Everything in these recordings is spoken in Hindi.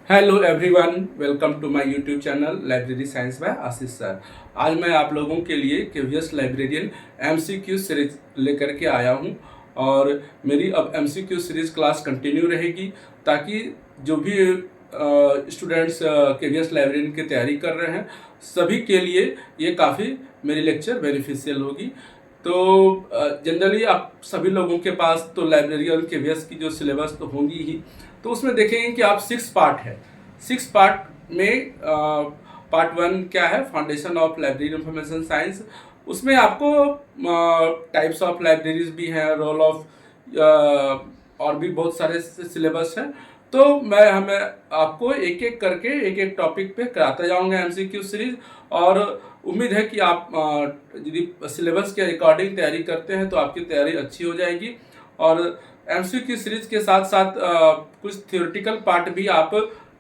Hello everyone, welcome to my YouTube channel library science by Ashish sir. आज मैं आप लोगों के लिए क्यूरियस लाइब्रेरियन एमसीक्यू सीरीज लेकर के आया हूं और मेरी अब एमसीक्यू सीरीज क्लास कंटिन्यू रहेगी ताकि जो भी स्टूडेंट्स क्यूरियस लाइब्रेरियन की तैयारी कर रहे हैं सभी के लिए ये काफ़ी मेरी लेक्चर बेनिफिशियल होगी। तो जनरली आप सभी लोगों के पास तो लाइब्रेरियन क्यूरियस की जो सिलेबस तो होंगी ही, तो उसमें देखेंगे कि आप 6 पार्ट है। 6 पार्ट में पार्ट 1 क्या है, foundation of library information science. उसमें आपको टाइप्स ऑफ लाइब्रेरीज भी हैं, रोल ऑफ और भी बहुत सारे सिलेबस हैं। तो मैं हमें आपको एक एक करके एक एक टॉपिक पे कराता जाऊंगा एमसीक्यू सीरीज। और उम्मीद है कि आप यदि सिलेबस के अकॉर्डिंग तैयारी करते हैं तो आपकी तैयारी अच्छी हो जाएगी। और एमसीक्यू सीरीज के साथ साथ कुछ थ्योरेटिकल पार्ट भी आप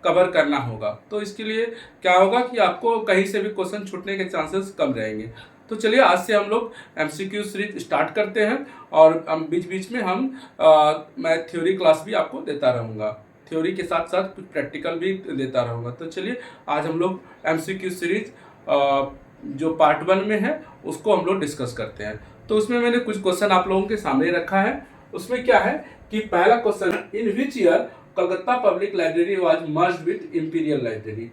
कवर करना होगा। तो इसके लिए क्या होगा कि आपको कहीं से भी क्वेश्चन छूटने के चांसेस कम रहेंगे। तो चलिए आज से हम लोग एमसीक्यू सीरीज स्टार्ट करते हैं और बीच बीच में मैं थ्योरी क्लास भी आपको देता रहूँगा। थ्योरी के साथ साथ कुछ प्रैक्टिकल भी देता रहूँगा। तो चलिए आज हम लोग एमसीक्यू सीरीज जो पार्ट 1 में है उसको हम लोग डिस्कस करते हैं। तो उसमें मैंने कुछ क्वेश्चन आप लोगों के सामने रखा है। उसमें क्या है कि पहला question, in which year Calcutta public library was merged with imperial library.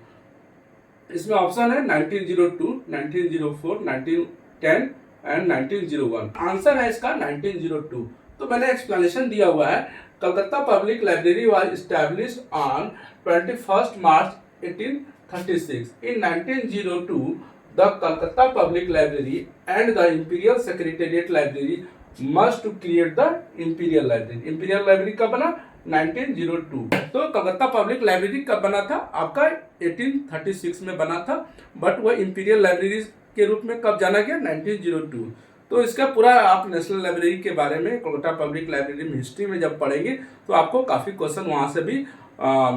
इसमें ऑप्शन है 1902, 1904, 1910 एंड 1901। आंसर है इसका 1902। तो मैंने एक्सप्लेनेशन दिया हुआ है, Calcutta public library was established on 21 March 1836। In 1902 the Calcutta Public Library and the Imperial Secretariat Library must to create the Imperial Library. Imperial Library कब बना? 1902। तो कलकत्ता पब्लिक लाइब्रेरी कब बना था? आपका 1836 में बना था, बट वह इंपीरियल लाइब्रेरी के रूप में कब जाना गया? 1902। तो इसका पूरा आप नेशनल लाइब्रेरी के बारे में, कलकत्ता पब्लिक लाइब्रेरी में हिस्ट्री में जब पढ़ेंगे तो आपको काफ़ी क्वेश्चन वहाँ से भी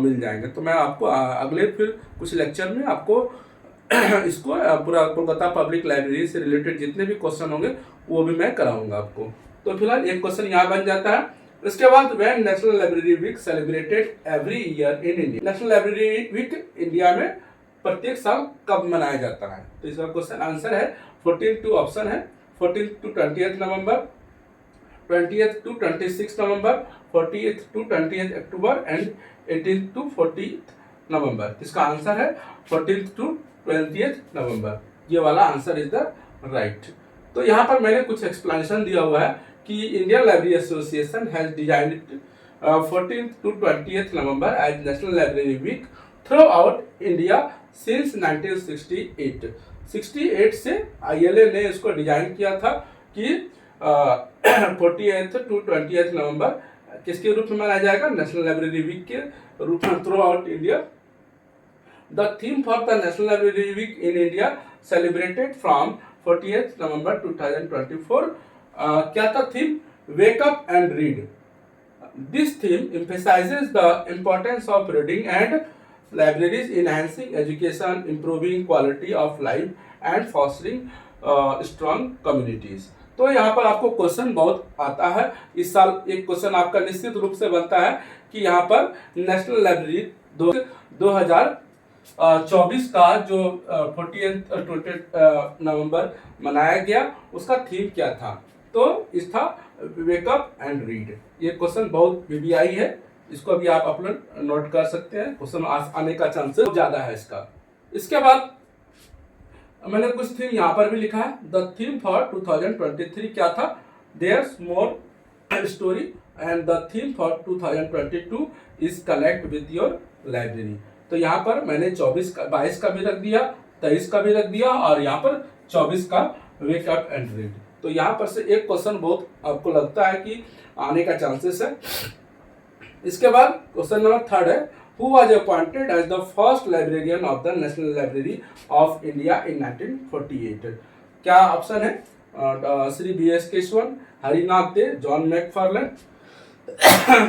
मिल जाएंगे। तो मैं आपको अगले फिर कुछ लेक्चर में आपको इसको पूरा कोलकाता पब्लिक लाइब्रेरी से रिलेटेड जितने भी क्वेश्चन होंगे वो भी मैं कराऊंगा आपको। तो फिलहाल एक क्वेश्चन यहाँ बन जाता है। इसके बाद, when national library week celebrated every year in India. National library week India में प्रत्येक साल कब मनाया जाता है? तो इसका क्वेश्चन आंसर है 14 टू ऑप्शन है 14 to 20 November, 20 to 26 November, 40 to 20 October and 18 to 40 November. इसका आंसर है 14 टू 20 नवंबर। ये वाला आंसर इज द राइट। तो यहाँ पर मैंने कुछ एक्सप्लेनेशन दिया हुआ है कि Indian library association has designed 14 to 20 November as national library week throughout India since 1968। 68 से आईएलए ने इसको डिजाइन किया था कि 14 टू 20 नवंबर किसके रूप में मनाया जाएगा? नेशनल लाइब्रेरी वीक के रूप में through out India. The theme for the National Library Week in India celebrated from 40th November 2024. क्या था theme? Wake up and read. This theme emphasizes the importance of reading and libraries enhancing education, improving quality of life and fostering strong communities. तो यहाँ पर आपको क्वेश्चन बहुत आता है। इस साल एक क्वेश्चन आपका निश्चित रूप से बनता है कि यहाँ पर नेशनल लाइब्रेरी 2024 का जो 20 नवंबर मनाया गया उसका थीम क्या था? तो इस था वेकअप एंड रीड। ये क्वेश्चन बहुत वीवीआई है, इसको अभी आप अपना नोट कर सकते हैं। क्वेश्चन आने का चांसेस ज्यादा है इसका। इसके बाद मैंने कुछ थीम यहाँ पर भी लिखा है। द थीम फॉर 2023 क्या था? There's more story and the theme for 2022 is connect with your library. तो यहाँ पर मैंने 22 का भी रख दिया, 23 का भी रख दिया और यहाँ पर 24 का वेक अप एंड रीड। तो यहाँ पर से एक क्वेश्चन बहुत आपको लगता है कि आने का चांसेस है। इसके बाद क्वेश्चन नंबर 3 है, who was appointed as the first librarian of the national library of India in 1948। क्या ऑप्शन है? Shri BS Keshavan, Harinath De, John McFarland,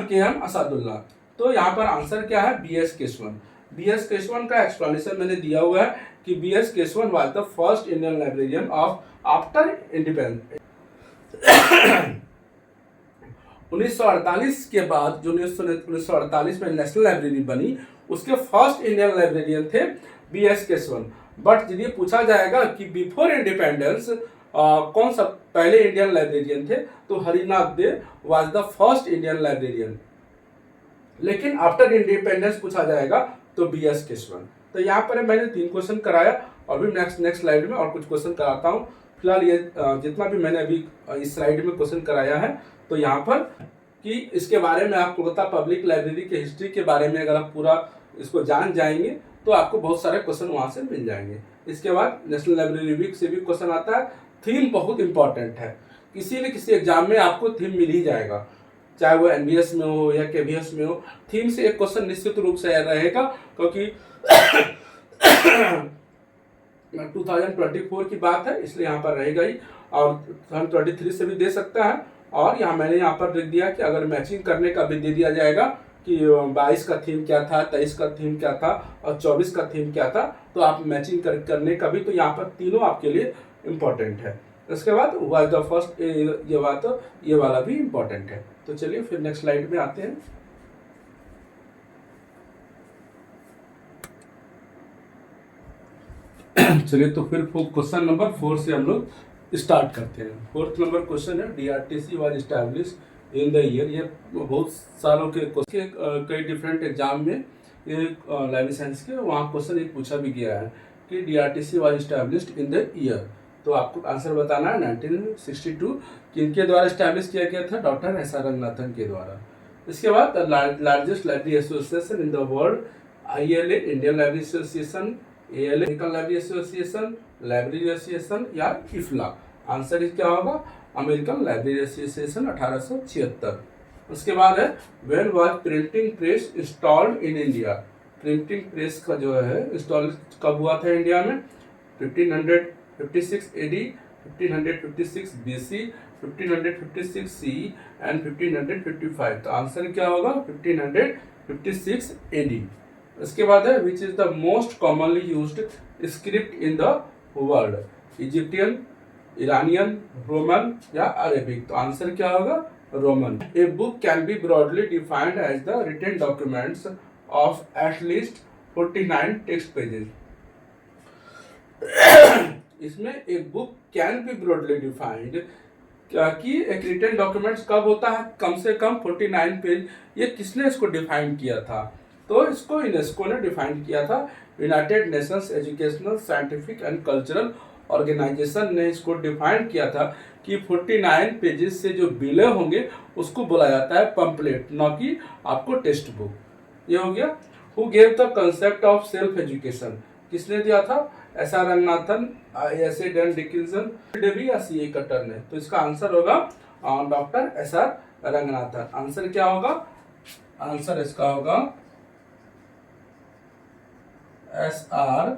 KM Asadullah. तो यहाँ पर आंसर क्या है? BS केशवन। BS केशवन का एक्सप्लेनेशन मैंने दिया हुआ है कि BS Keshavan was the first Indian librarian of after independence 1948 के बाद जो 1948 में नेशनल लाइब्रेरी बनी, उसके फर्स्ट इंडियन लाइब्रेरियन थे B.S. केशवन। बट यदि पूछा जाएगा कि बिफोर इंडिपेंडेंस कौन सा पहले इंडियन लाइब्रेरियन थे, तो Harinath Dev was the first Indian librarian. लेकिन आफ्टर इंडिपेंडेंस पूछा जाएगा तो B.S. केशवन। तो यहाँ पर मैंने 3 क्वेश्चन कराया, और भी नेक्स्ट स्लाइड में और कुछ क्वेश्चन कराता हूँ। फिलहाल ये जितना भी मैंने अभी इस स्लाइड में क्वेश्चन कराया है, तो यहाँ पर कि इसके बारे में आप कोलकाता पब्लिक लाइब्रेरी के हिस्ट्री के बारे में अगर आप पूरा इसको जान जाएंगे तो आपको बहुत सारे क्वेश्चन वहाँ से मिल जाएंगे। इसके बाद नेशनल लाइब्रेरी वीक से भी क्वेश्चन आता है। थीम बहुत इंपॉर्टेंट है, किसी न किसी एग्जाम में आपको थीम मिल ही जाएगा, चाहे वो NBS में हो या KVS में हो। थीम से एक क्वेश्चन निश्चित रूप से रहेगा, क्योंकि 2024 की बात है, इसलिए यहाँ पर रहेगा ही, और 2023 से भी दे सकता है। और मैंने यहाँ पर लिख दिया कि अगर मैचिंग करने का भी दे दिया जाएगा कि 22 का थीम क्या था, 23 का थीम क्या था और 24 का थीम क्या था, तो आप मैचिंग करने का भी, तो यहाँ पर तीनों आपके लिए इम्पोर्टेंट है। इसके बाद वाज द फर्स्ट, ये बात, ये वाला भी इम्पोर्टेंट है। तो चलिए फिर नेक्स्ट स्लाइड में आते हैं। चलिए तो फिर क्वेश्चन नंबर 4 से हम लोग स्टार्ट करते हैं। 4th नंबर क्वेश्चन है, DRTC was established in the year. ये बहुत सालों के क्वेश्चन, कई डिफरेंट एग्जाम में ये लाइब्रेरी साइंस के वहाँ क्वेश्चन एक पूछा भी गया है कि DRTC was established in the year. तो आपको आंसर बताना है 1962। किनके द्वारा एस्टैब्लिश किया गया था? डॉक्टर SR रंगनाथन के द्वारा। इसके बाद largest library association in the world, ILA Indian library association, ALA American library association, library association या IFLA। आंसर क्या होगा? American library association 1876। उसके बाद है when was printing press installed in India. Printing press का जो है इंस्टॉल कब हुआ था इंडिया में? 1556 AD, 1556 BC, 1556 CE एंड 1555। तो आंसर क्या होगा? 1556 AD। इसके बाद है which is the most commonly used script in the world, Egyptian, Iranian, Roman या अरेबिक। तो आंसर क्या होगा? Roman. A book can be broadly defined as the written documents of at least 49 text pages. इसमें एक book can be broadly defined कि एक रिटन डॉक्यूमेंट्स कब होता है? कम से कम 49 पेज। ये किसने इसको डिफाइन किया था? तो इसको यूनेस्को ने डिफाइन किया था। United Nations Educational, Scientific and Cultural Organization ने इसको डिफाइन किया था कि 49 पेजेस से जो बिले होंगे उसको बोला जाता है पंपलेट, न कि आपको टेक्स्ट बुक। ये हो गया। Who gave the concept of self education, किसने दिया था? SR Ranganathan, A.C. Dan Dickinson, Dewey या C.A. कटर ने। तो इसका आंसर होगा डॉक्टर SR रंगनाथन। आंसर क्या होगा? आंसर इसका होगा SR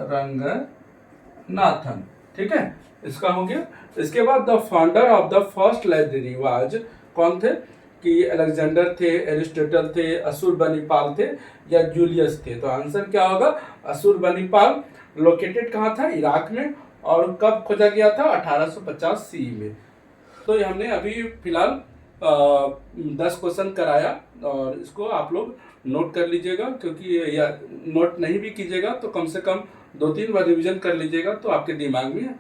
रंगनाथन। ठीक है, इसका हो गया। इसके बाद the founder of the first library was, कौन थे? कि अलेक्जेंडर थे, एरिस्टोटल थे, असुरबनीपाल थे या जूलियस थे। तो आंसर क्या होगा? असुरबनीपाल। लोकेटेड कहाँ था? इराक में। और कब खोजा गया था? 1850 CE में। तो ये हमने अभी फिलहाल 10 क्वेश्चन कराया, और इसको आप लोग नोट कर लीजिएगा, क्योंकि या नोट नहीं भी कीजिएगा तो कम से कम 2-3 बार रिविजन कर लीजिएगा तो आपके दिमाग में।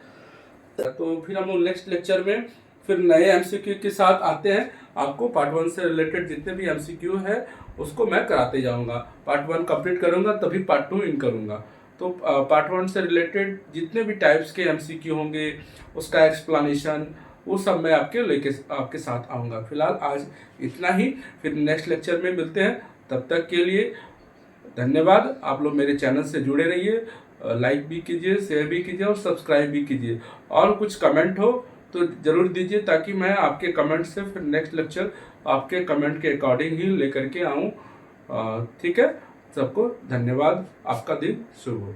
तो फिर हम लोग नेक्स्ट लेक्चर में फिर नए MCQ के साथ आते हैं। आपको पार्ट 1 से रिलेटेड जितने भी MCQ है उसको मैं कराते जाऊंगा। पार्ट 1 कंप्लीट करूंगा तभी पार्ट 2 इन करूंगा। तो पार्ट 1 से रिलेटेड जितने भी टाइप्स के MCQ होंगे उसका एक्सप्लेनेशन वो सब मैं आपके साथ आऊँगा। फिलहाल आज इतना ही, फिर नेक्स्ट लेक्चर में मिलते हैं। तब तक के लिए धन्यवाद। आप लोग मेरे चैनल से जुड़े रहिए, लाइक भी कीजिए, शेयर भी कीजिए और सब्सक्राइब भी कीजिए। और कुछ कमेंट हो तो ज़रूर दीजिए, ताकि मैं आपके कमेंट से फिर नेक्स्ट लेक्चर आपके कमेंट के अकॉर्डिंग ही लेकर के आऊँ। ठीक है, सबको धन्यवाद। आपका दिन शुभ हो।